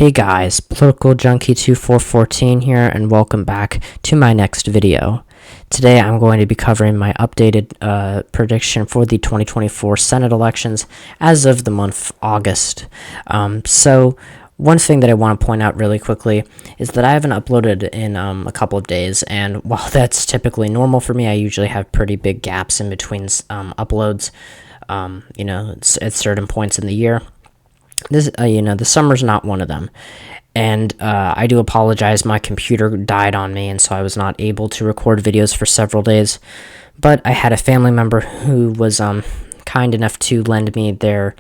Hey guys, Political Junkie 2414 here, and welcome back to my next video. Today I'm going to be covering my updated prediction for the 2024 Senate elections as of the month August. So one thing that I want to point out really quickly is that I haven't uploaded in a couple of days, and while that's typically normal for me, I usually have pretty big gaps in between uploads, at certain points in the year. The summer's not one of them. And I do apologize, my computer died on me, and so I was not able to record videos for several days. But I had a family member who was kind enough to lend me their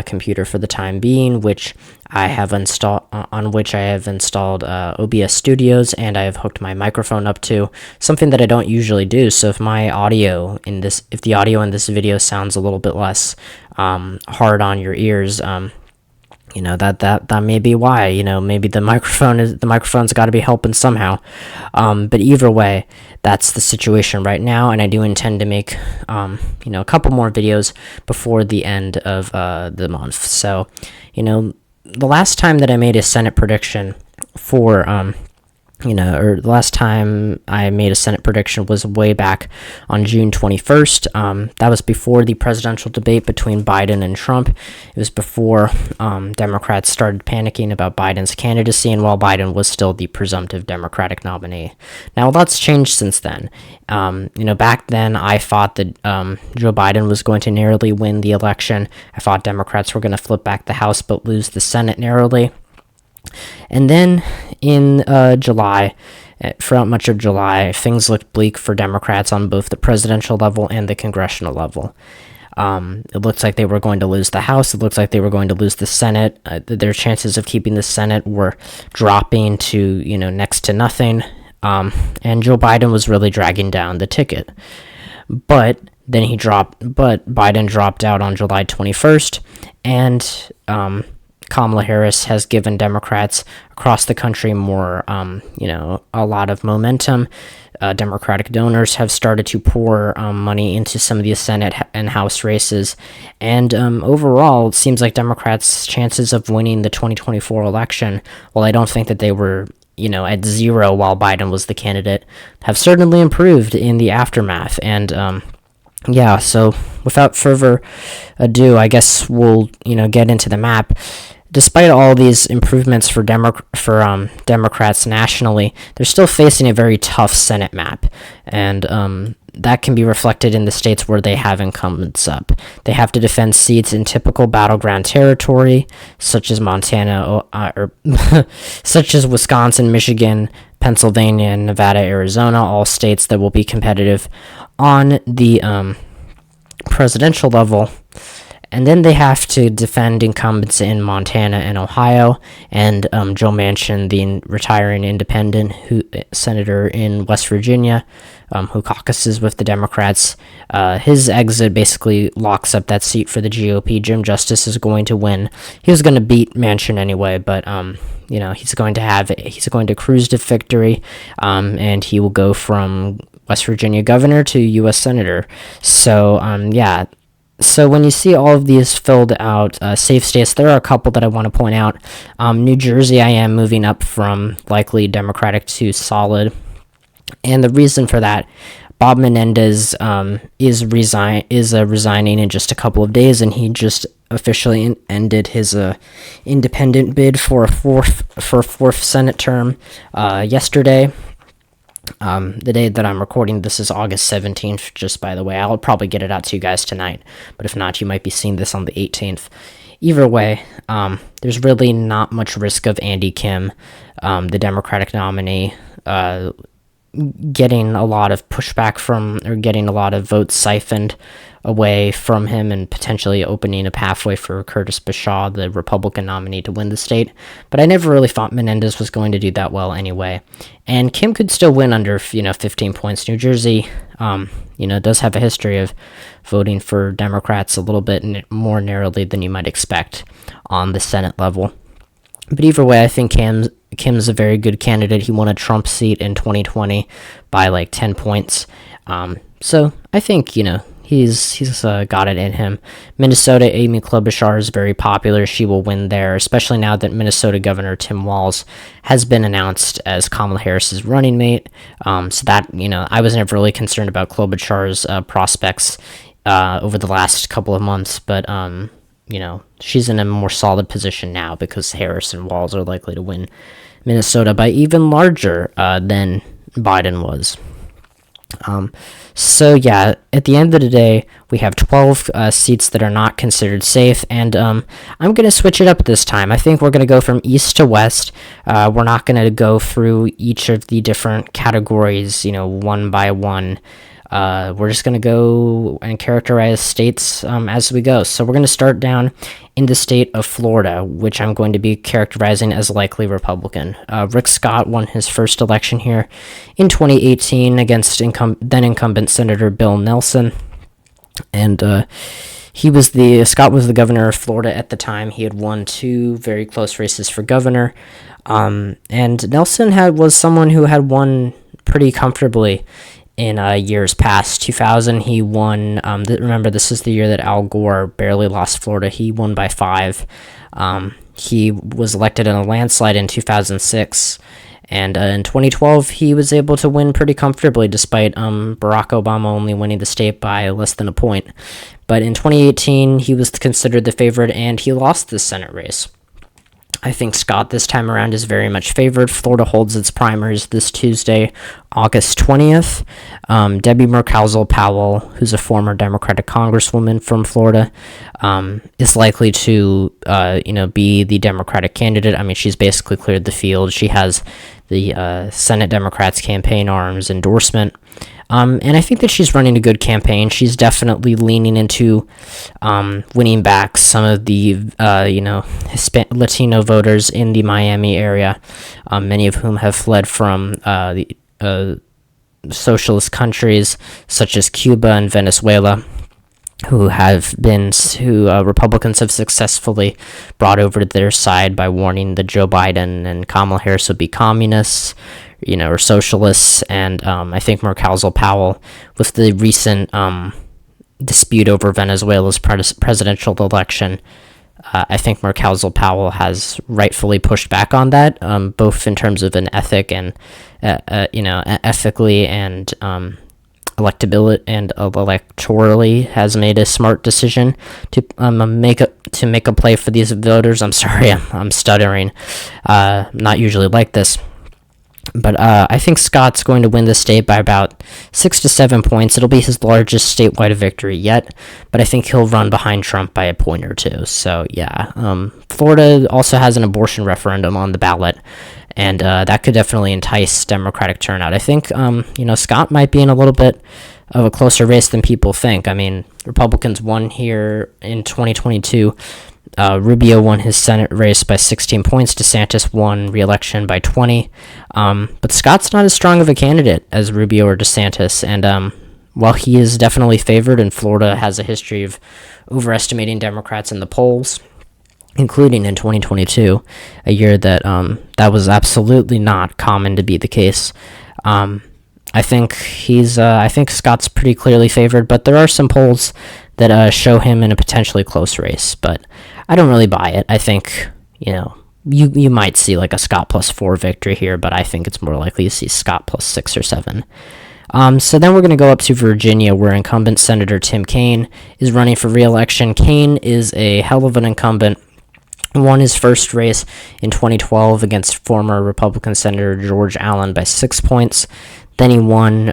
computer for the time being, which I have installed OBS Studios, and I have hooked my microphone up to, something that I don't usually do. So if the audio in this video sounds a little bit less hard on your ears, that may be why. Maybe the microphone's got to be helping somehow. But either way, that's the situation right now, and I do intend to make a couple more videos before the end of the month. So, the last time that I made a Senate prediction for the last time I made a Senate prediction was way back on June 21st. That was before the presidential debate between Biden and Trump. It was before Democrats started panicking about Biden's candidacy, and while Biden was still the presumptive Democratic nominee. Now, a lot's changed since then. Back then, I thought that Joe Biden was going to narrowly win the election. I thought Democrats were going to flip back the House but lose the Senate narrowly. And then in July, throughout much of July, things looked bleak for Democrats on both the presidential level and the congressional level. It looked like they were going to lose the House. It looked like they were going to lose the Senate. Their chances of keeping the Senate were dropping to, next to nothing. And Joe Biden was really dragging down the ticket. But Biden dropped out on July 21st, and Kamala Harris has given Democrats across the country more, a lot of momentum. Democratic donors have started to pour money into some of the Senate and House races. And overall, it seems like Democrats' chances of winning the 2024 election, while I don't think that they were, at zero while Biden was the candidate, have certainly improved in the aftermath. And so without further ado, I guess we'll, get into the map. Despite all these improvements for Democrats nationally, they're still facing a very tough Senate map, and that can be reflected in the states where they have incumbents up. They have to defend seats in typical battleground territory, such as Montana, such as Wisconsin, Michigan, Pennsylvania, and Nevada, Arizona, all states that will be competitive on the presidential level. And then they have to defend incumbents in Montana and Ohio, and Joe Manchin, the retiring independent senator in West Virginia, who caucuses with the Democrats. His exit basically locks up that seat for the GOP. Jim Justice is going to win. He was going to beat Manchin anyway, but he's going to cruise to victory, and he will go from West Virginia governor to U.S. senator. So when you see all of these filled out safe states, there are a couple that I want to point out. New Jersey, I am moving up from likely Democratic to solid. And the reason for that, Bob Menendez is resigning in just a couple of days, and he just officially ended his independent bid for a fourth Senate term yesterday. The day that I'm recording this is August 17th, just by the way. I'll probably get it out to you guys tonight, but if not, you might be seeing this on the 18th. Either way, there's really not much risk of Andy Kim, the Democratic nominee, getting a lot of pushback or getting a lot of votes siphoned away from him and potentially opening a pathway for Curtis Bashaw, the Republican nominee, to win the state. But I never really thought Menendez was going to do that well anyway. And Kim could still win under, 15 points. New Jersey, does have a history of voting for Democrats a little bit more narrowly than you might expect on the Senate level. But either way, I think Kim's a very good candidate. He won a Trump seat in 2020 by like 10 points. So I think, He's got it in him. Minnesota, Amy Klobuchar is very popular. She will win there, especially now that Minnesota Governor Tim Walz has been announced as Kamala Harris's running mate. So that, I was never really concerned about Klobuchar's prospects over the last couple of months, but she's in a more solid position now because Harris and Walz are likely to win Minnesota by even larger than Biden was. So yeah, at the end of the day, we have 12 seats that are not considered safe, and I'm going to switch it up this time. I think we're going to go from east to west. We're not going to go through each of the different categories, one by one. We're just going to go and characterize states as we go. So we're going to start down in the state of Florida, which I'm going to be characterizing as likely Republican. Rick Scott won his first election here in 2018 against then incumbent Senator Bill Nelson. And Scott was the governor of Florida at the time. He had won 2 very close races for governor. And Nelson was someone who had won pretty comfortably in years past. 2000, he won. Remember, this is the year that Al Gore barely lost Florida. He won by 5. He was elected in a landslide in 2006. And in 2012, he was able to win pretty comfortably, despite Barack Obama only winning the state by less than a point. But in 2018, he was considered the favorite, and he lost the Senate race. I think Scott this time around is very much favored. Florida holds its primaries this Tuesday, August 20th. Debbie Mercalzo-Powell, who's a former Democratic congresswoman from Florida, is likely to, be the Democratic candidate. I mean, she's basically cleared the field. She has the Senate Democrats' campaign arms endorsement. And I think that she's running a good campaign. She's definitely leaning into winning back some of the, Latino voters in the Miami area, many of whom have fled from the socialist countries such as Cuba and Venezuela, who Republicans have successfully brought over to their side by warning that Joe Biden and Kamala Harris would be communists, or socialists. And I think Mercalzo-Powell, with the recent dispute over Venezuela's presidential election, I think Mercalzo-Powell has rightfully pushed back on that, both in terms of an ethic and, ethically and electability and electorally has made a smart decision to make a play for these voters. I'm sorry, I'm stuttering. Not usually like this. But I think Scott's going to win the state by about 6 to 7 points. It'll be his largest statewide victory yet, but I think he'll run behind Trump by a point or 2. So, yeah. Florida also has an abortion referendum on the ballot, and that could definitely entice Democratic turnout. I think, Scott might be in a little bit of a closer race than people think. I mean, Republicans won here in 2022. Rubio won his Senate race by 16 points. DeSantis won re-election by 20. But Scott's not as strong of a candidate as Rubio or DeSantis. And while he is definitely favored, and Florida has a history of overestimating Democrats in the polls, including in 2022, a year that that was absolutely not common to be the case. I think Scott's pretty clearly favored, but there are some polls that show him in a potentially close race, but I don't really buy it. I think, you might see like a Scott plus 4 victory here, but I think it's more likely to see Scott plus 6 or 7. So then we're going to go up to Virginia, where incumbent Senator Tim Kaine is running for re-election. Kaine is a hell of an incumbent. Won his first race in 2012 against former Republican Senator George Allen by 6 points. Then he won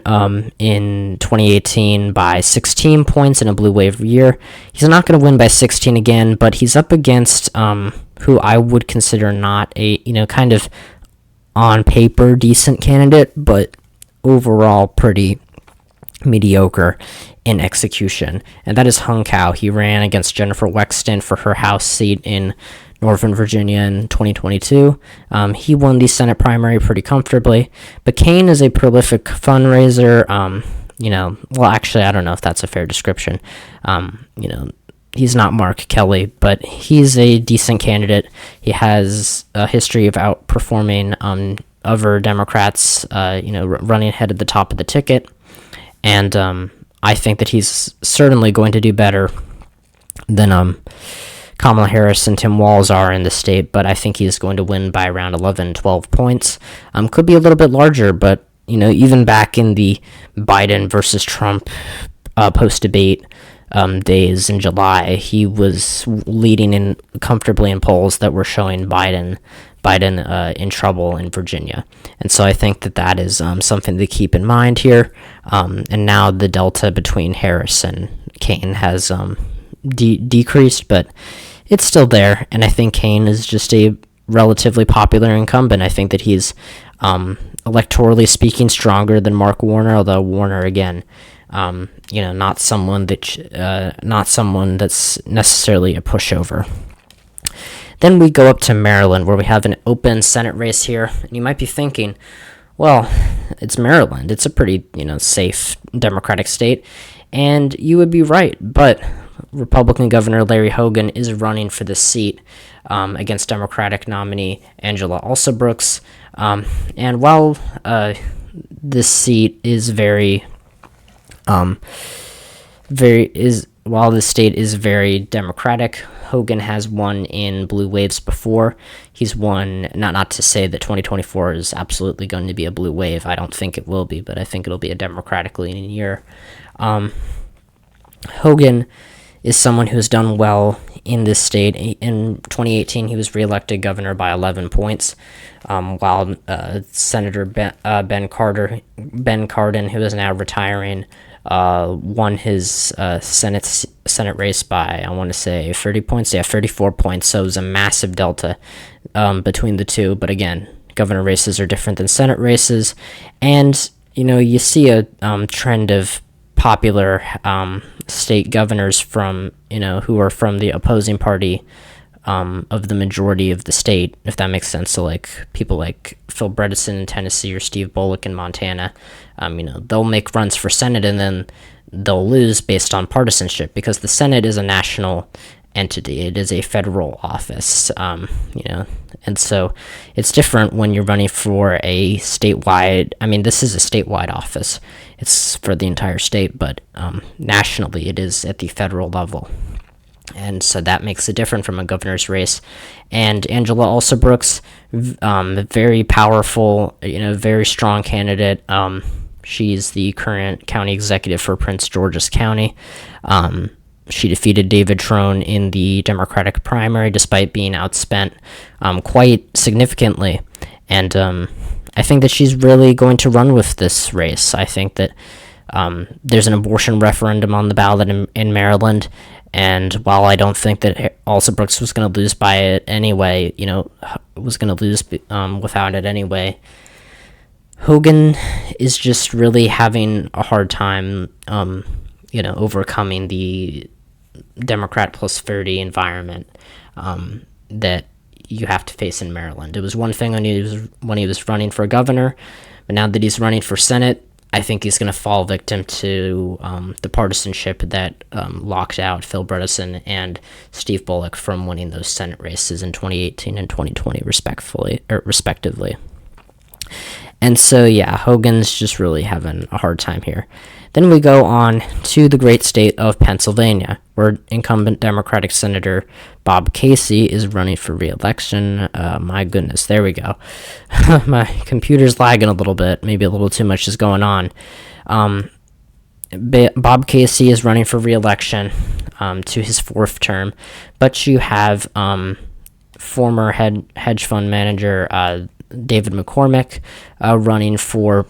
in 2018 by 16 points in a blue wave year. He's not going to win by 16 again, but he's up against who I would consider not a, kind of on paper decent candidate, but overall pretty mediocre in execution. And that is Hung Kao. He ran against Jennifer Wexton for her House seat in Northern Virginia in 2022. He won the Senate primary pretty comfortably, but Kaine is a prolific fundraiser. Actually, I don't know if that's a fair description. He's not Mark Kelly, but he's a decent candidate. He has a history of outperforming other Democrats, running ahead at the top of the ticket. And I think that he's certainly going to do better than Kamala Harris and Tim Walz are in the state, but I think he's going to win by around 11, 12 points. Could be a little bit larger, but, even back in the Biden versus Trump post-debate days in July, he was leading in comfortably in polls that were showing Biden in trouble in Virginia. And so I think that is something to keep in mind here. And now the delta between Harris and Kaine has decreased, but it's still there. And I think Kaine is just a relatively popular incumbent. I think that he's electorally speaking stronger than Mark Warner, although Warner, again, not someone that's necessarily a pushover. Then we go up to Maryland, where we have an open Senate race here. And you might be thinking, well, it's Maryland. It's a pretty, safe Democratic state. And you would be right. But Republican Governor Larry Hogan is running for this seat against Democratic nominee Angela Alsobrooks. And while this seat is while the state is very Democratic, Hogan has won in blue waves before. He's won, not to say that 2024 is absolutely going to be a blue wave. I don't think it will be, but I think it'll be a Democratically leaning year. Hogan is someone who has done well in this state. In 2018, he was reelected governor by 11 points, while Senator Ben Cardin, who is now retiring, won his Senate race by, I want to say, 30 points. Yeah, 34 points. So it was a massive delta between the two. But again, governor races are different than Senate races. And, you see a trend of popular state governors from, who are from the opposing party of the majority of the state, if that makes sense. So, like, people like Phil Bredesen in Tennessee or Steve Bullock in Montana, they'll make runs for Senate and then they'll lose based on partisanship, because the Senate is a national entity. It is a federal office, and so it's different when you're running for a statewide, this is a statewide office. It's for the entire state, but nationally it is at the federal level. And so that makes it different from a governor's race. And Angela Alsobrooks, very powerful, very strong candidate. She's the current county executive for Prince George's County. She defeated David Trone in the Democratic primary despite being outspent quite significantly. And I think that she's really going to run with this race. I think that there's an abortion referendum on the ballot in Maryland. And while I don't think that Alsobrooks was going to lose by it anyway, was going to lose without it anyway, Hogan is just really having a hard time, overcoming the Democrat plus 30 environment that you have to face in Maryland. It was one thing when he was running for governor, but now that he's running for Senate, I think he's going to fall victim to the partisanship that locked out Phil Bredesen and Steve Bullock from winning those Senate races in 2018 and 2020, respectively. And so, yeah, Hogan's just really having a hard time here. Then we go on to the great state of Pennsylvania, where incumbent Democratic Senator Bob Casey is running for re-election. My goodness, there we go. My computer's lagging a little bit. Maybe a little too much is going on. Bob Casey is running for re-election to his fourth term, but you have former hedge fund manager David McCormick running for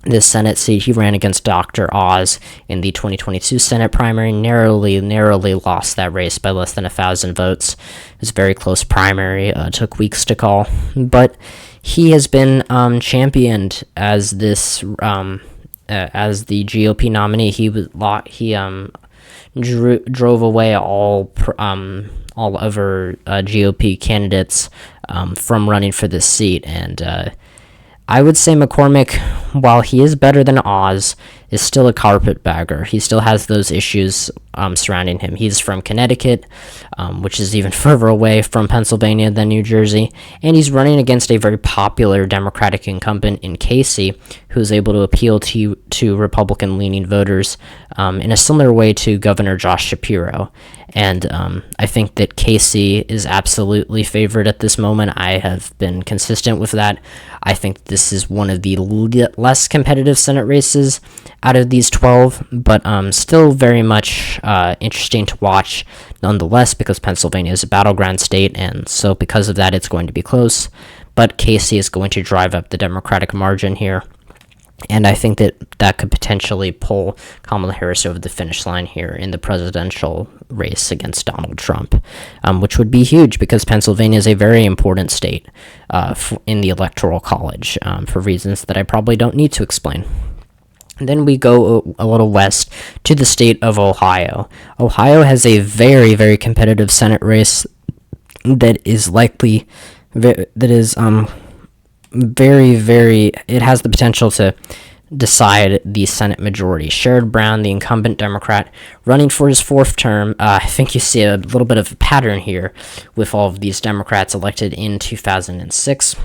this Senate seat. He ran against Dr. Oz in the 2022 Senate primary, narrowly lost that race by less than 1,000 votes. It was a very close primary, took weeks to call, but he has been championed as this as the GOP nominee. He drove away all other GOP candidates from running for this seat, and I would say McCormick, while he is better than Oz, is still a carpetbagger. He still has those issues surrounding him. He's from Connecticut, which is even further away from Pennsylvania than New Jersey, and he's running against a very popular Democratic incumbent in Casey, who's able to appeal to Republican-leaning voters in a similar way to Governor Josh Shapiro. And I think that Casey is absolutely favored at this moment. I have been consistent with that. I think this is one of the less competitive Senate races out of these 12, but still very much interesting to watch nonetheless, because Pennsylvania is a battleground state, and so because of that, it's going to be close. But Casey is going to drive up the Democratic margin here. And I think that could potentially pull Kamala Harris over the finish line here in the presidential race against Donald Trump, which would be huge because Pennsylvania is a very important state in the Electoral College for reasons that I probably don't need to explain. And then we go a little west to the state of Ohio. Ohio has a very, very competitive Senate race that is likely, it has the potential to decide the Senate majority. Sherrod Brown, the incumbent Democrat, running for his fourth term. I think you see a little bit of a pattern here with all of these Democrats elected in 2006.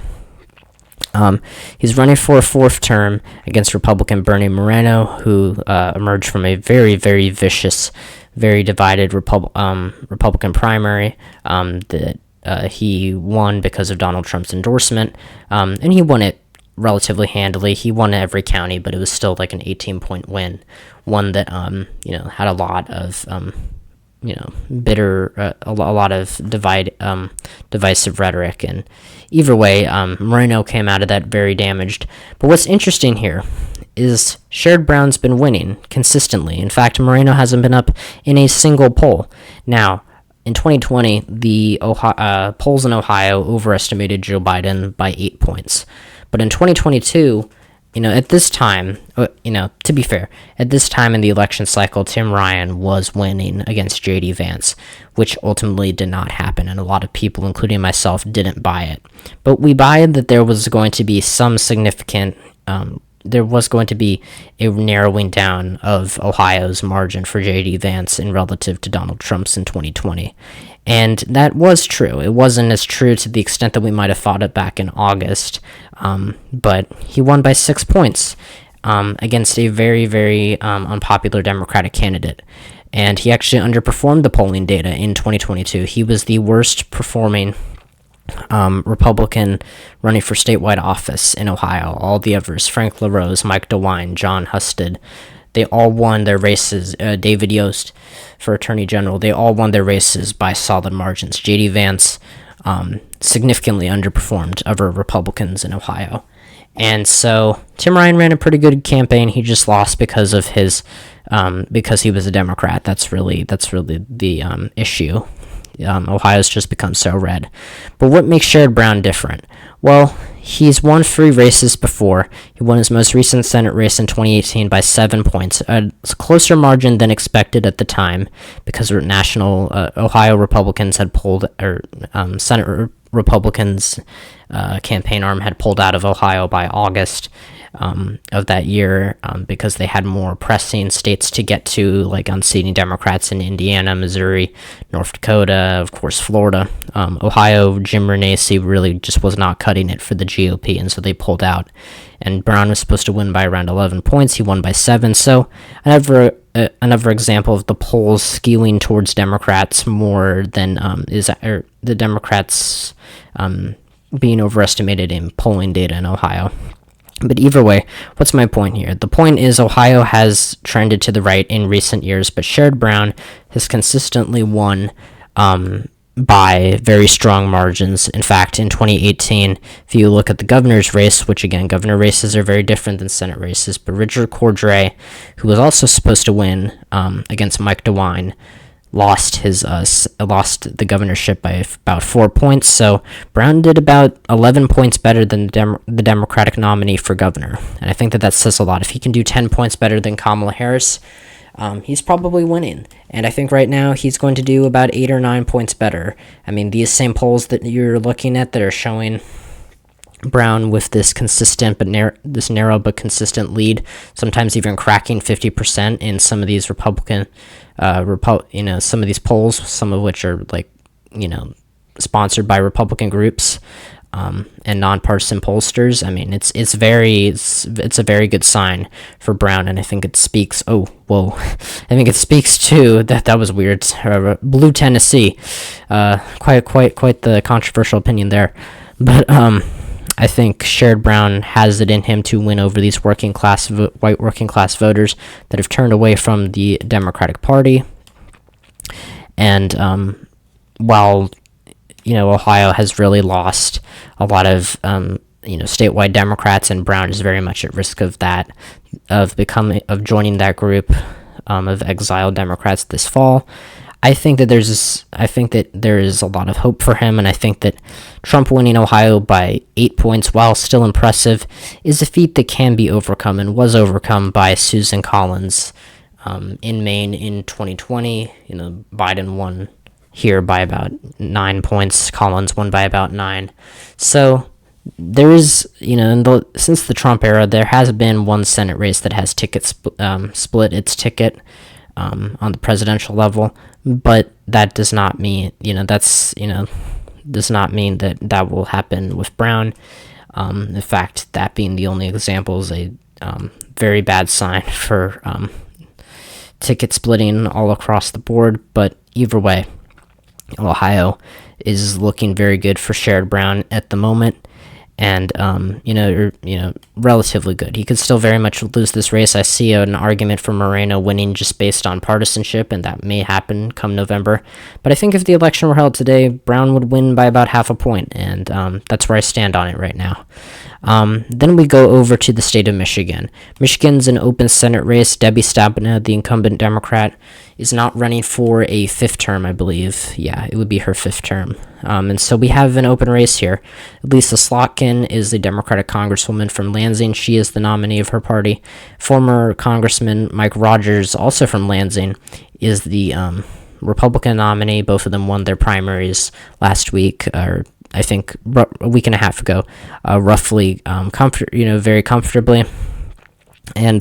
He's running for a fourth term against Republican Bernie Moreno, who emerged from a very, very vicious, very divided Republican primary that he won because of Donald Trump's endorsement, and he won it relatively handily. He won every county, but it was still like an 18-point win, one that had a lot of a lot of divisive rhetoric, and either way, Moreno came out of that very damaged. But what's interesting here is Sherrod Brown's been winning consistently. In fact, Moreno hasn't been up in a single poll. Now, in 2020, the polls in Ohio overestimated Joe Biden by 8 points. But in 2022, at this time, to be fair, at this time in the election cycle, Tim Ryan was winning against J.D. Vance, which ultimately did not happen, and a lot of people, including myself, didn't buy it. But we buy that there was going to be some significant, there was going to be a narrowing down of Ohio's margin for J.D. Vance in relative to Donald Trump's in 2020. And that was true. It wasn't as true to the extent that we might have thought it back in August, but he won by 6 points against a very, very unpopular Democratic candidate. And he actually underperformed the polling data in 2022. He was the worst performing Republican running for statewide office in Ohio. All the others, Frank LaRose, Mike DeWine, John Husted, they all won their races. David Yost for Attorney General, they all won their races by solid margins. J.D. Vance significantly underperformed other Republicans in Ohio. And so Tim Ryan ran a pretty good campaign. He just lost because of his because he was a Democrat. That's really the issue. Ohio's just become so red. But what makes Sherrod Brown different? Well, he's won 3 races before. He won his most recent Senate race in 2018 by 7 points, a closer margin than expected at the time, because national Ohio Republicans had pulled, or Senate Republicans' campaign arm had pulled out of Ohio by August of that year because they had more pressing states to get to, like unseating Democrats in Indiana, Missouri, North Dakota, of course, Florida. Ohio, Jim Renacci really just was not cutting it for the GOP, and so they pulled out. And Brown was supposed to win by around 11 points. He won by 7. So another example of the polls skewing towards Democrats more than the Democrats being overestimated in polling data in Ohio. But either way, what's my point here? The point is Ohio has trended to the right in recent years, but Sherrod Brown has consistently won by very strong margins. In fact, in 2018, if you look at the governor's race, which again, governor races are very different than Senate races, but Richard Cordray, who was also supposed to win against Mike DeWine, lost the governorship by about 4 points. So Brown did about 11 points better than the Democratic nominee for governor, and I think that says a lot. If he can do 10 points better than Kamala Harris, he's probably winning. And I think right now he's going to do about 8 or 9 points better. I mean, these same polls that you're looking at that are showing Brown with this consistent but narrow but consistent lead, sometimes even cracking 50% in some of these Republican, some of these polls, some of which are sponsored by Republican groups and nonpartisan pollsters. I mean, it's a very good sign for Brown, and I think it speaks. Oh, whoa! I think it speaks to that was weird. Blue Tennessee, quite the controversial opinion there, but I think Sherrod Brown has it in him to win over these white working class voters that have turned away from the Democratic Party. And while Ohio has really lost a lot of statewide Democrats, and Brown is very much at risk of that, of joining that group of exiled Democrats this fall. I think that there is a lot of hope for him, and I think that Trump winning Ohio by 8 points, while still impressive, is a feat that can be overcome and was overcome by Susan Collins in Maine in 2020. Biden won here by about 9 points. Collins won by about 9. So there is, since the Trump era, there has been one Senate race that has split its ticket on the presidential level, but that does not mean, does not mean that will happen with Brown. In fact, that being the only example is a very bad sign for ticket splitting all across the board. But either way, Ohio is looking very good for Sherrod Brown at the moment, and relatively good. He could still very much lose this race. I see an argument for Moreno winning just based on partisanship, and that may happen come November. But I think if the election were held today, Brown would win by about half a point, and that's where I stand on it right now. Then we go over to the state of Michigan. Michigan's an open Senate race. Debbie Stabenow, the incumbent Democrat, is not running for a fifth term, I believe. Yeah, it would be her fifth term. And so we have an open race here. Lisa Slotkin is the Democratic congresswoman from Lansing. She is the nominee of her party. Former Congressman Mike Rogers, also from Lansing, is the Republican nominee. Both of them won their primaries last week, or I think a week and a half ago, roughly, very comfortably. And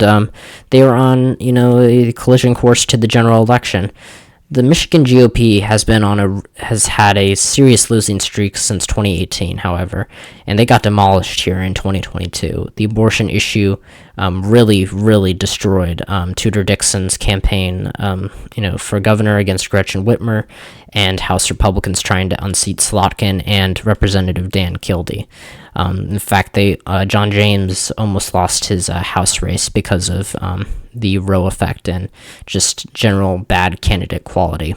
they were on, a collision course to the general election. The Michigan GOP has had a serious losing streak since 2018, however, and they got demolished here in 2022. The abortion issue really destroyed Tudor Dixon's campaign, for governor against Gretchen Whitmer, and House Republicans trying to unseat Slotkin and Representative Dan Kildee. In fact, John James almost lost his House race because of the Roe effect and just general bad candidate quality.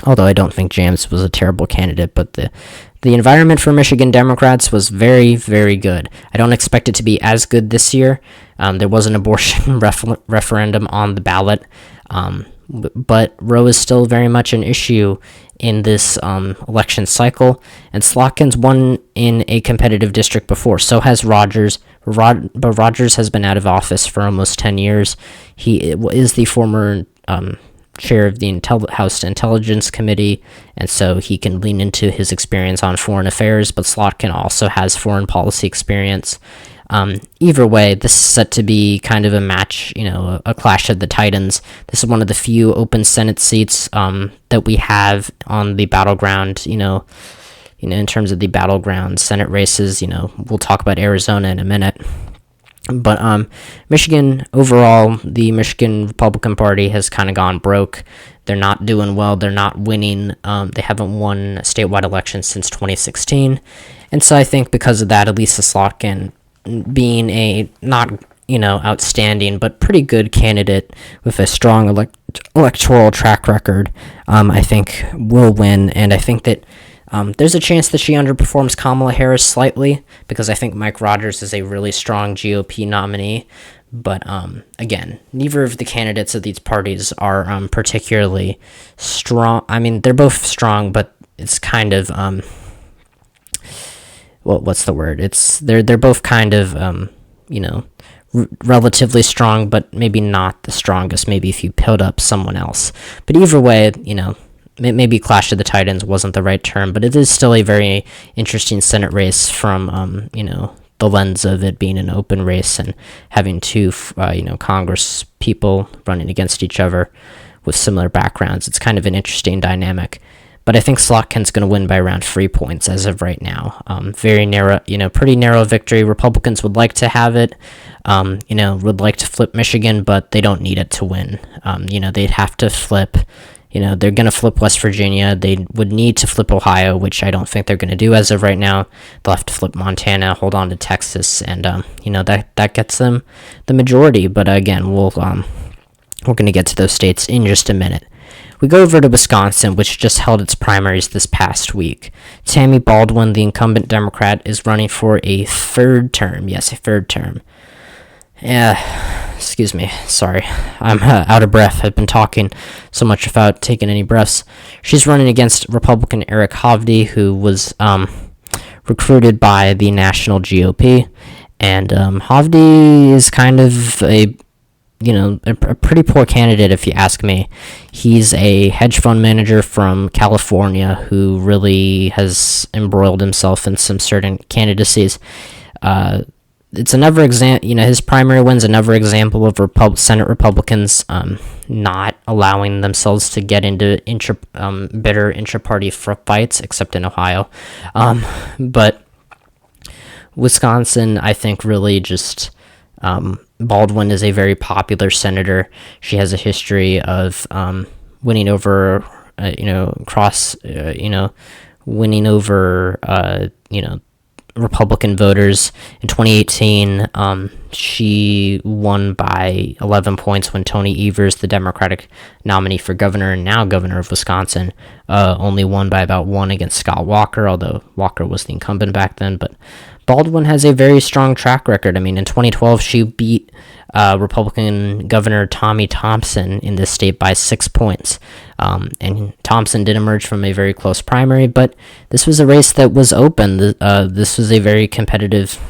Although I don't think James was a terrible candidate, but the environment for Michigan Democrats was very, very good. I don't expect it to be as good this year. There was an abortion referendum on the ballot, but Roe is still very much an issue in this election cycle, and Slotkin's won in a competitive district before. So has Rogers, but Rogers has been out of office for almost 10 years. He is the former chair of the House Intelligence Committee, and so he can lean into his experience on foreign affairs, but Slotkin also has foreign policy experience. Either way, this is set to be kind of a match, a clash of the titans. This is one of the few open Senate seats that we have on the battleground, in terms of the battleground Senate races. We'll talk about Arizona in a minute. But Michigan, overall, the Michigan Republican Party has kind of gone broke. They're not doing well. They're not winning. They haven't won a statewide election since 2016. And so I think because of that, Elisa Slotkin, being a not, outstanding, but pretty good candidate with a strong electoral track record, I think will win. And I think that there's a chance that she underperforms Kamala Harris slightly, because I think Mike Rogers is a really strong GOP nominee. But again, neither of the candidates of these parties are particularly strong. I mean, they're both strong, but it's kind of what's the word? They're both kind of relatively strong, but maybe not the strongest. Maybe if you pilled up someone else. But either way, maybe Clash of the Titans wasn't the right term, but it is still a very interesting Senate race from, the lens of it being an open race and having two, Congress people running against each other with similar backgrounds. It's kind of an interesting dynamic. But I think Slotkin's going to win by around 3 points as of right now. Very narrow, pretty narrow victory. Republicans would like to have it, would like to flip Michigan, but they don't need it to win. They'd have to flip. They're going to flip West Virginia. They would need to flip Ohio, which I don't think they're going to do as of right now. They'll have to flip Montana, hold on to Texas, and that gets them the majority. But again, we're going to get to those states in just a minute. We go over to Wisconsin, which just held its primaries this past week. Tammy Baldwin, the incumbent Democrat, is running for a third term. Yes, a third term. Excuse me. Sorry. I'm out of breath. I've been talking so much without taking any breaths. She's running against Republican Eric Hovde, who was recruited by the national GOP. And Hovde is kind of a pretty poor candidate, if you ask me. He's a hedge fund manager from California who really has embroiled himself in some certain candidacies. It's another example, his primary win's another example of Senate Republicans not allowing themselves to get into bitter intra-party fights, except in Ohio. But Wisconsin, I think, really just... Baldwin is a very popular senator. She has a history of winning over, winning over, Republican voters. In 2018, she won by 11 points when Tony Evers, the Democratic nominee for governor and now governor of Wisconsin, only won by about 1 against Scott Walker, although Walker was the incumbent back then. But Baldwin has a very strong track record. I mean, in 2012, she beat Republican Governor Tommy Thompson in this state by 6 points. And Thompson did emerge from a very close primary, but this was a race that was open. This was a very competitive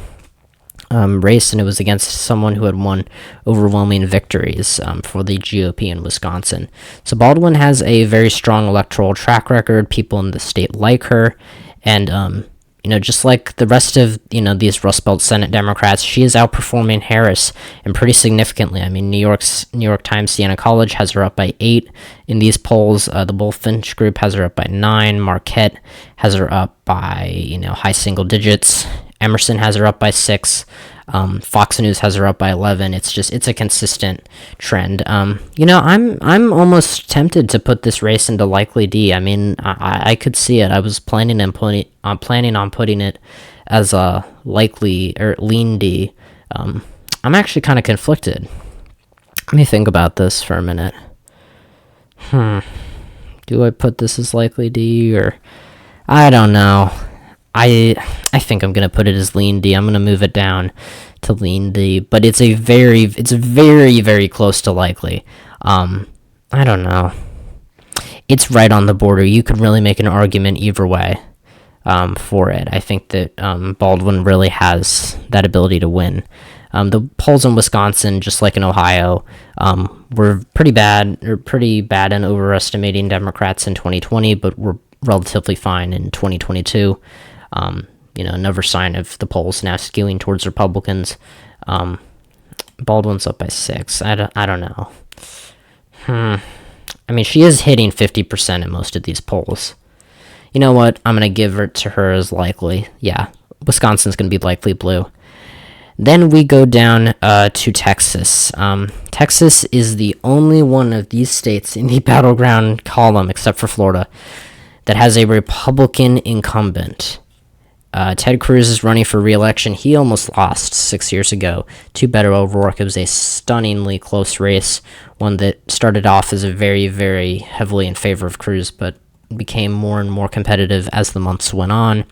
race, and it was against someone who had won overwhelming victories for the GOP in Wisconsin. So Baldwin has a very strong electoral track record. People in the state like her, and just like the rest of, these Rust Belt Senate Democrats, she is outperforming Harris, and pretty significantly. I mean, New York Times Siena College has her up by 8 in these polls. The Bullfinch Group has her up by 9. Marquette has her up by, high single digits. Emerson has her up by 6. Fox News has her up by 11. It's a consistent trend. I'm almost tempted to put this race into likely D. I mean, I could see it. I was planning on putting it as a likely or lean D. I'm actually kind of conflicted. Let me think about this for a minute. Do I put this as likely D, or I don't know. I think I'm gonna put it as lean D. I'm gonna move it down to lean D, but it's very, very close to likely. I don't know. It's right on the border. You could really make an argument either way for it. I think that Baldwin really has that ability to win. The polls in Wisconsin, just like in Ohio, were pretty bad in overestimating Democrats in 2020, but were relatively fine in 2022. Another sign of the polls now skewing towards Republicans. Baldwin's up by 6. I don't know. I mean, she is hitting 50% in most of these polls. You know what? I'm going to give it to her as likely. Yeah, Wisconsin's going to be likely blue. Then we go down to Texas. Texas is the only one of these states in the battleground column, except for Florida, that has a Republican incumbent. Ted Cruz is running for re-election. He almost lost 6 years ago to Beto O'Rourke. It was a stunningly close race, one that started off as a very, very heavily in favor of Cruz, but became more and more competitive as the months went on,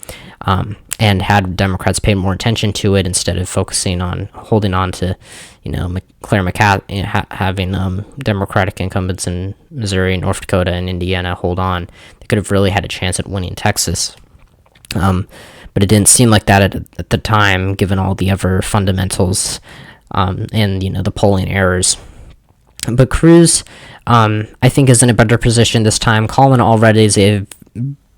and had Democrats pay more attention to it instead of focusing on holding on to, Claire McCaskill, having Democratic incumbents in Missouri, North Dakota, and Indiana hold on. They could have really had a chance at winning Texas. But it didn't seem like that at the time, given all the other fundamentals and the polling errors. But Cruz I think is in a better position this time. Colin already is a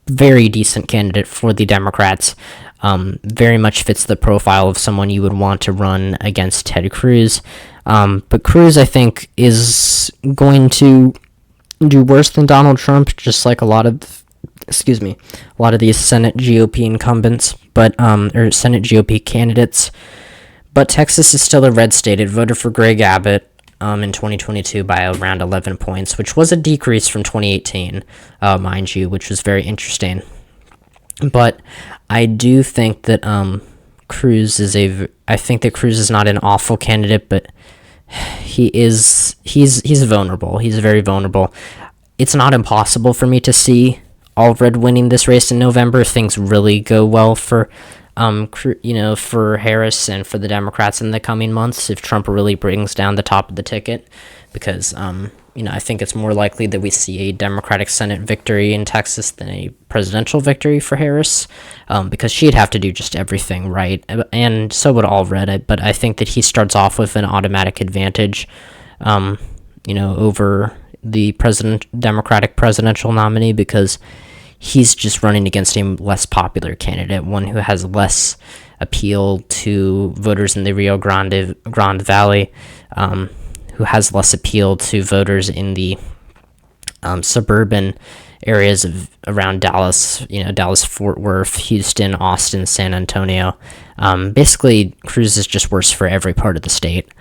very decent candidate for the Democrats. Very much fits the profile of someone you would want to run against Ted Cruz. But Cruz, I think, is going to do worse than Donald Trump, just like a lot of these Senate GOP incumbents, or Senate GOP candidates. But Texas is still a red state. It voted for Greg Abbott in 2022 by around 11 points, which was a decrease from 2018, mind you, which was very interesting. But I do think that Cruz is not an awful candidate, but he's vulnerable. He's very vulnerable. It's not impossible for me to see Allred winning this race in November if things really go well for for Harris and for the Democrats in the coming months, if Trump really brings down the top of the ticket, because I think it's more likely that we see a Democratic Senate victory in Texas than a presidential victory for Harris, because she'd have to do just everything right, and so would Allred. But I think that he starts off with an automatic advantage, over the Democratic presidential nominee, because he's just running against a less popular candidate, one who has less appeal to voters in the Rio Grande Valley, who has less appeal to voters in the suburban areas around Dallas, Dallas, Fort Worth, Houston, Austin, San Antonio. Basically, Cruz is just worse for every part of the state.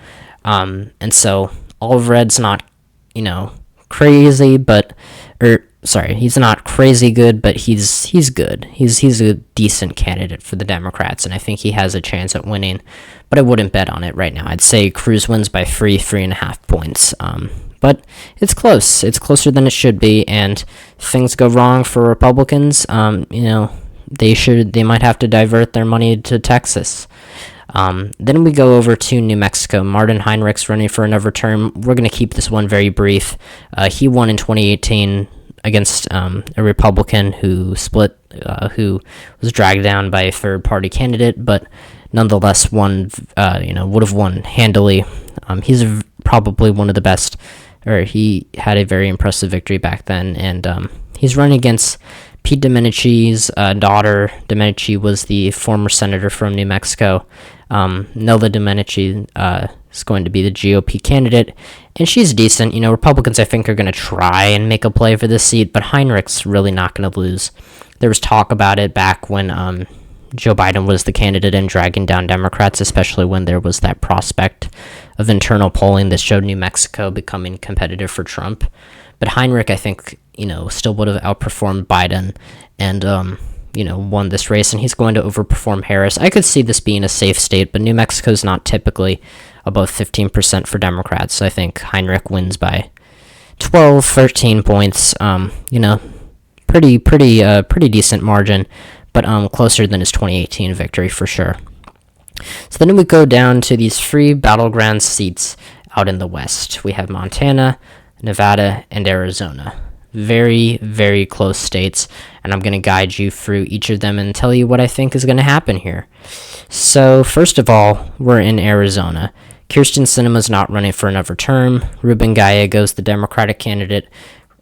And so Allred's not, crazy, he's not crazy good, but he's good. He's a decent candidate for the Democrats, and I think he has a chance at winning, but I wouldn't bet on it right now. I'd say Cruz wins by 3.5 points. But it's close. It's closer than it should be, and if things go wrong for Republicans, they might have to divert their money to Texas. Then we go over to New Mexico. Martin Heinrich's running for another term. We're going to keep this one very brief. He won in 2018 against a Republican who was dragged down by a third-party candidate, but nonetheless would have won handily. He's probably one of the best, or he had a very impressive victory back then, and he's running against Pete Domenici's daughter. Domenici was the former senator from New Mexico. Nella Domenici is going to be the GOP candidate, and she's decent. Republicans, I think, are going to try and make a play for this seat, but Heinrich's really not going to lose. There was talk about it back when Joe Biden was the candidate and dragging down Democrats, especially when there was that prospect of internal polling that showed New Mexico becoming competitive for Trump. But Heinrich, I think, still would have outperformed Biden and, won this race, and he's going to overperform Harris. I could see this being a safe state, but New Mexico's not typically above 15% for Democrats. So I think Heinrich wins by 12, 13 points. Pretty decent margin, but closer than his 2018 victory for sure. So then we go down to these three battleground seats out in the West. We have Montana, Nevada, and Arizona. Very, very close states, and I'm going to guide you through each of them and tell you what I think is going to happen here. So, first of all, we're in Arizona. Kyrsten Sinema's not running for another term. Ruben Gallego's the Democratic candidate,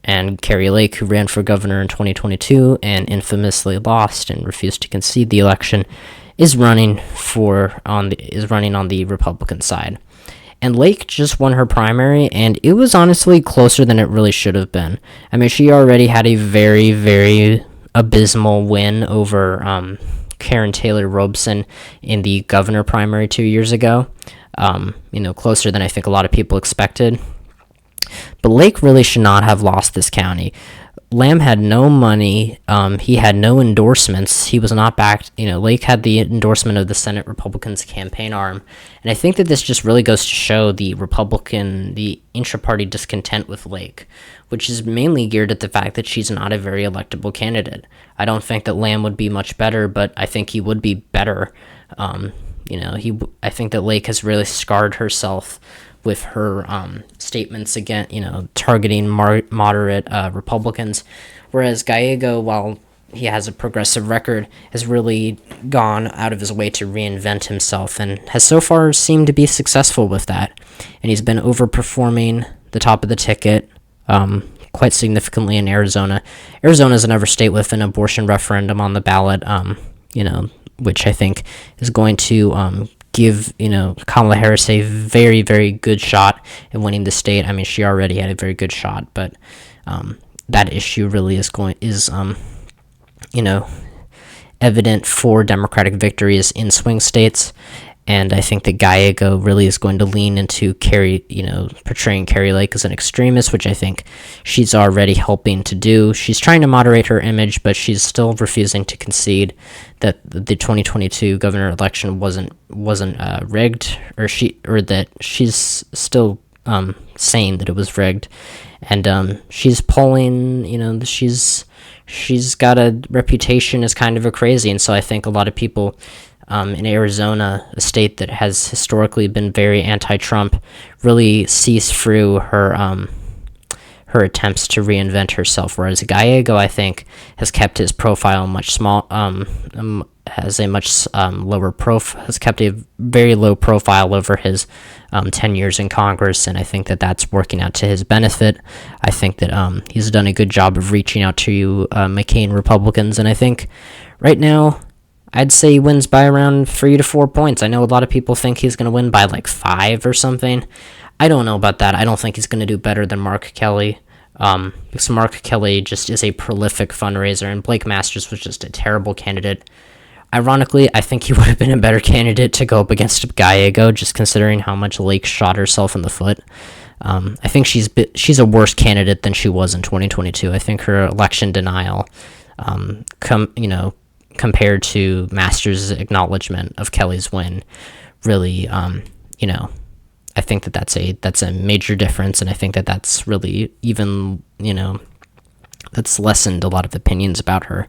and Carrie Lake, who ran for governor in 2022 and infamously lost and refused to concede the election, is running on the Republican side. And Lake just won her primary, and it was honestly closer than it really should have been. I mean, she already had a very, very abysmal win over Karen Taylor Robson in the governor primary 2 years ago. Closer than I think a lot of people expected. But Lake really should not have lost this county. Lamb had no money. He had no endorsements. He was not backed. Lake had the endorsement of the Senate Republicans campaign arm. And I think that this just really goes to show the intra-party discontent with Lake, which is mainly geared at the fact that she's not a very electable candidate. I don't think that Lamb would be much better, but I think he would be better. I think that Lake has really scarred herself with her statements targeting moderate Republicans, whereas Gallego, while he has a progressive record, has really gone out of his way to reinvent himself and has so far seemed to be successful with that. And he's been overperforming the top of the ticket quite significantly in Arizona. Arizona is another state with an abortion referendum on the ballot, which I think is going to give Kamala Harris a very, very good shot in winning the state. I mean, she already had a very good shot, but that issue really is evident for Democratic victories in swing states. And I think that Gallego really is going to lean into portraying Carrie Lake as an extremist, which I think she's already helping to do. She's trying to moderate her image, but she's still refusing to concede that the 2022 governor election wasn't rigged, or that she's still saying that it was rigged. And she's polling, she's got a reputation as kind of a crazy, and so I think a lot of people in Arizona, a state that has historically been very anti-Trump, really sees through her attempts to reinvent herself. Whereas Gallego, I think, has kept his profile has kept a very low profile over his 10 years in Congress, and I think that that's working out to his benefit. I think that he's done a good job of reaching out to McCain Republicans, and I think right now, I'd say he wins by around 3 to 4 points. I know a lot of people think he's going to win by like 5 or something. I don't know about that. I don't think he's going to do better than Mark Kelly. Because Mark Kelly just is a prolific fundraiser, and Blake Masters was just a terrible candidate. Ironically, I think he would have been a better candidate to go up against Gallego, just considering how much Lake shot herself in the foot. I think she's a worse candidate than she was in 2022. I think her election denial, compared to Masters' acknowledgement of Kelly's win, really, I think that's a major difference, and I think that's really even, that's lessened a lot of opinions about her.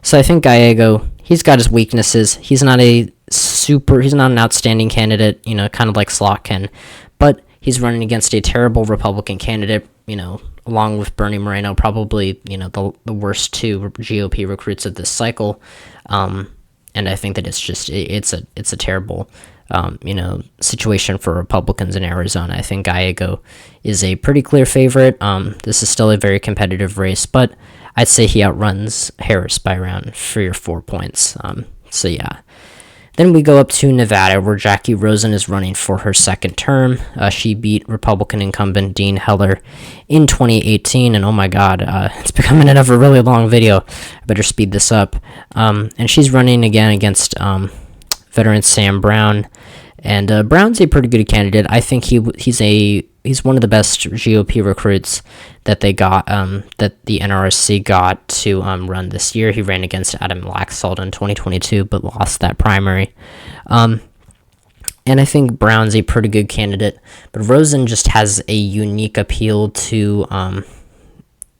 So I think Gallego, he's got his weaknesses. He's not an outstanding candidate, kind of like Slotkin, but he's running against a terrible Republican candidate, along with Bernie Moreno, probably, the worst two GOP recruits of this cycle. And I think that it's a terrible, situation for Republicans in Arizona. I think Gallego is a pretty clear favorite. This is still a very competitive race, but I'd say he outruns Harris by around 3 or 4 points. So yeah. Then we go up to Nevada, where Jackie Rosen is running for her second term. She beat Republican incumbent Dean Heller in 2018, and oh my god, it's becoming another really long video. I better speed this up. And she's running again against veteran Sam Brown, and Brown's a pretty good candidate. I think he's one of the best GOP recruits that they got, that the NRSC got to run this year. He ran against Adam Laxalt in 2022, but lost that primary. And I think Brown's a pretty good candidate, but Rosen just has a unique appeal to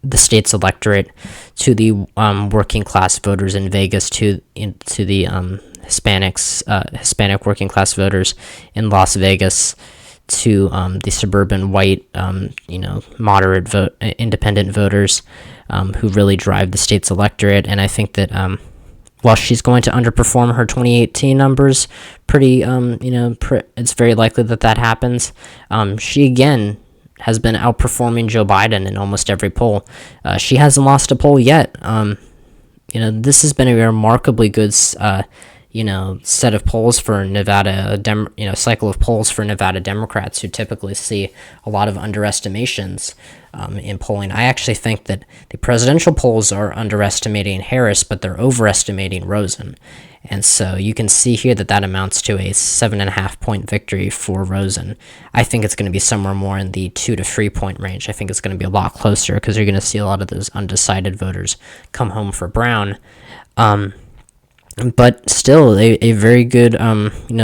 the state's electorate, to the working class voters in Vegas, to the Hispanic working class voters in Las Vegas, to the suburban white, moderate independent voters who really drive the state's electorate. And I think that while she's going to underperform her 2018 numbers, it's very likely that happens. She again has been outperforming Joe Biden in almost every poll. She hasn't lost a poll yet. This has been a remarkably good set of polls for Nevada, cycle of polls for Nevada Democrats, who typically see a lot of underestimations in polling. I actually think that the presidential polls are underestimating Harris, but they're overestimating Rosen. And so you can see here that amounts to a 7.5 point victory for Rosen. I think it's going to be somewhere more in the 2 to 3 point range. I think it's going to be a lot closer, because you're going to see a lot of those undecided voters come home for Brown. But still, a very good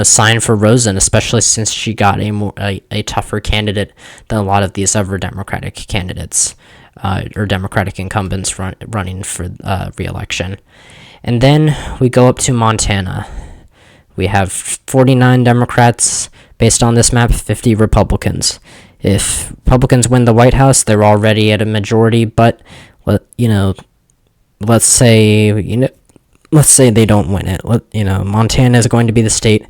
sign for Rosen, especially since she got a tougher candidate than a lot of these other Democratic candidates or Democratic incumbents running for re-election. And then we go up to Montana. We have 49 Democrats based on this map, 50 Republicans. If Republicans win the White House, they're already at a majority. But let's say they don't win it. Montana is going to be the state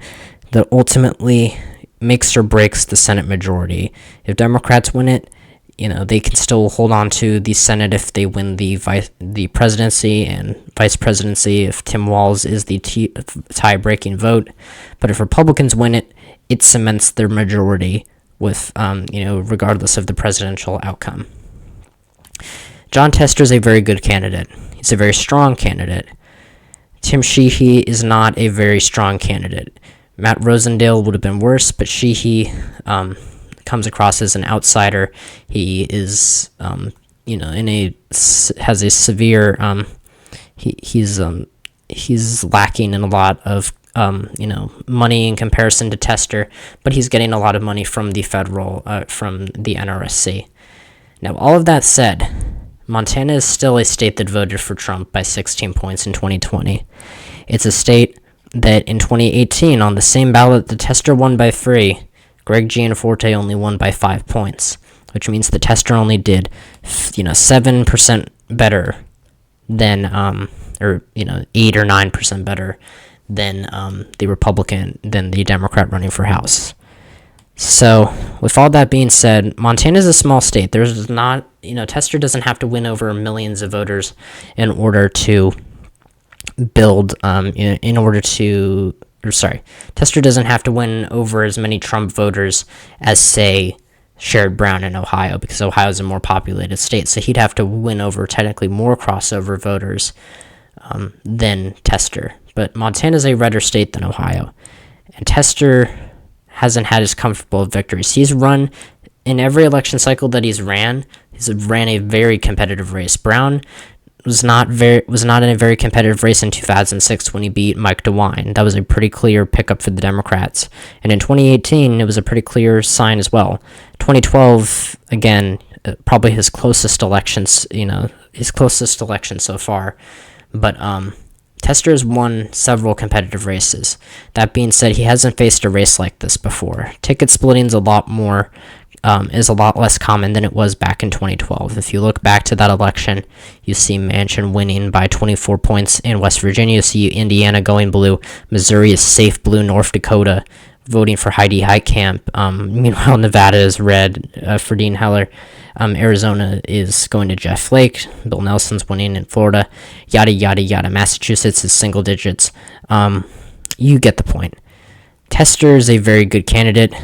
that ultimately makes or breaks the Senate majority. If Democrats win it, they can still hold on to the Senate if they win the presidency and vice presidency if Tim Walz is the tie-breaking vote. But if Republicans win it, it cements their majority with, regardless of the presidential outcome. Jon Tester is a very good candidate. He's a very strong candidate. Tim Sheehy is not a very strong candidate. Matt Rosendale would have been worse, but Sheehy comes across as an outsider. He is, has a severe, he's lacking in a lot of, money in comparison to Tester, but he's getting a lot of money from the from the NRSC. Now, all of that said, Montana is still a state that voted for Trump by 16 points in 2020. It's a state that in 2018, on the same ballot that Tester won by 3, Greg Gianforte only won by 5 points, which means the Tester only did, 7% better than, 8 or 9% better than the Democrat running for House. So, with all that being said, Montana is a small state. There's not, Tester doesn't have to win over millions of voters in order to build, Tester doesn't have to win over as many Trump voters as, say, Sherrod Brown in Ohio, because Ohio is a more populated state, so he'd have to win over technically more crossover voters than Tester. But Montana is a redder state than Ohio, and Tester hasn't had as comfortable of victories. He's run in every election cycle that he's ran a very competitive race. Brown was not in a very competitive race in 2006 when he beat Mike DeWine. That was a pretty clear pickup for the Democrats. And in 2018, it was a pretty clear sign as well. 2012, again, probably his closest election so far. But Tester has won several competitive races. That being said, he hasn't faced a race like this before. Ticket splitting is a lot less common than it was back in 2012. If you look back to that election, you see Manchin winning by 24 points in West Virginia. You see Indiana going blue. Missouri is safe blue. North Dakota voting for Heidi Heitkamp. Meanwhile, Nevada is red for Dean Heller. Arizona is going to Jeff Flake. Bill Nelson's winning in Florida. Yada, yada, yada. Massachusetts is single digits. You get the point. Tester is a very good candidate.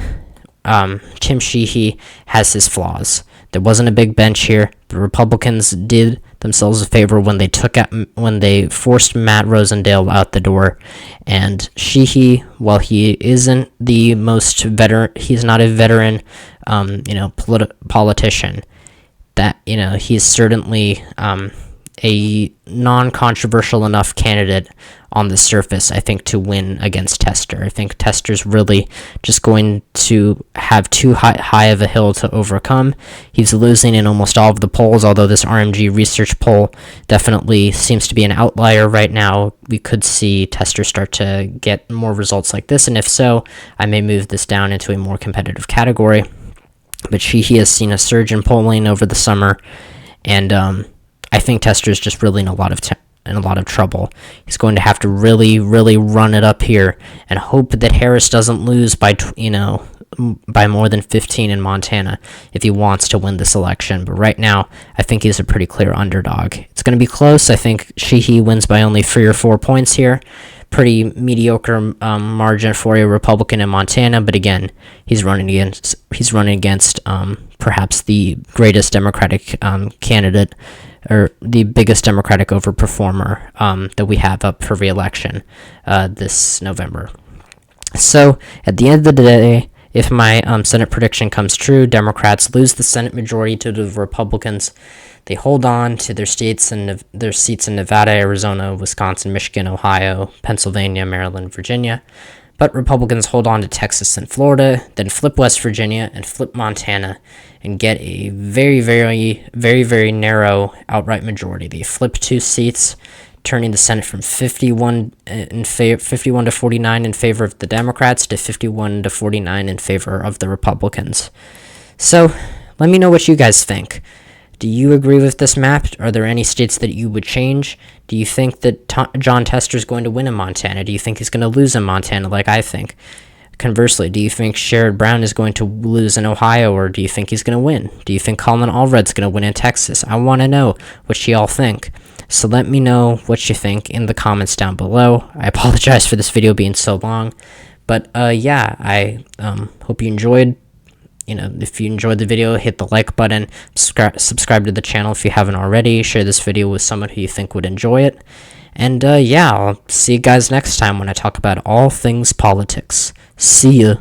Tim Sheehy has his flaws. There wasn't a big bench here. The Republicans did themselves a favor when they forced Matt Rosendale out the door. And Sheehy, while he isn't the most veteran, he's not a veteran, politician. That he's certainly a non-controversial enough candidate on the surface, I think, to win against Tester. I think Tester's really just going to have too high of a hill to overcome. He's losing in almost all of the polls, although this RMG research poll definitely seems to be an outlier right now. We could see Tester start to get more results like this, and if so, I may move this down into a more competitive category. But he has seen a surge in polling over the summer, and I think Tester is just really in a lot of trouble. He's going to have to really, really run it up here and hope that Harris doesn't lose by more than 15 in Montana if he wants to win this election. But right now, I think he's a pretty clear underdog. It's going to be close. I think Sheehy wins by only 3 or 4 points here. Pretty mediocre margin for a Republican in Montana, but again, he's running against perhaps the greatest Democratic candidate, or the biggest Democratic overperformer that we have up for re-election this November. So, at the end of the day, if my Senate prediction comes true, Democrats lose the Senate majority to the Republicans. They hold on to their seats in Nevada, Arizona, Wisconsin, Michigan, Ohio, Pennsylvania, Maryland, Virginia. But Republicans hold on to Texas and Florida, then flip West Virginia and flip Montana and get a very, very, very, very narrow outright majority. They flip 2 seats, turning the Senate from 51 to 49 in favor of the Democrats to 51 to 49 in favor of the Republicans. So, let me know what you guys think. Do you agree with this map? Are there any states that you would change? Do you think that Jon Tester is going to win in Montana? Do you think he's going to lose in Montana like I think? Conversely, do you think Sherrod Brown is going to lose in Ohio, or do you think he's going to win? Do you think Colin Allred's going to win in Texas? I want to know what y'all think. So let me know what you think in the comments down below. I apologize for this video being so long. But yeah, I hope you enjoyed. If you enjoyed the video, hit the like button, subscribe to the channel if you haven't already, share this video with someone who you think would enjoy it, and yeah, I'll see you guys next time when I talk about all things politics. See ya!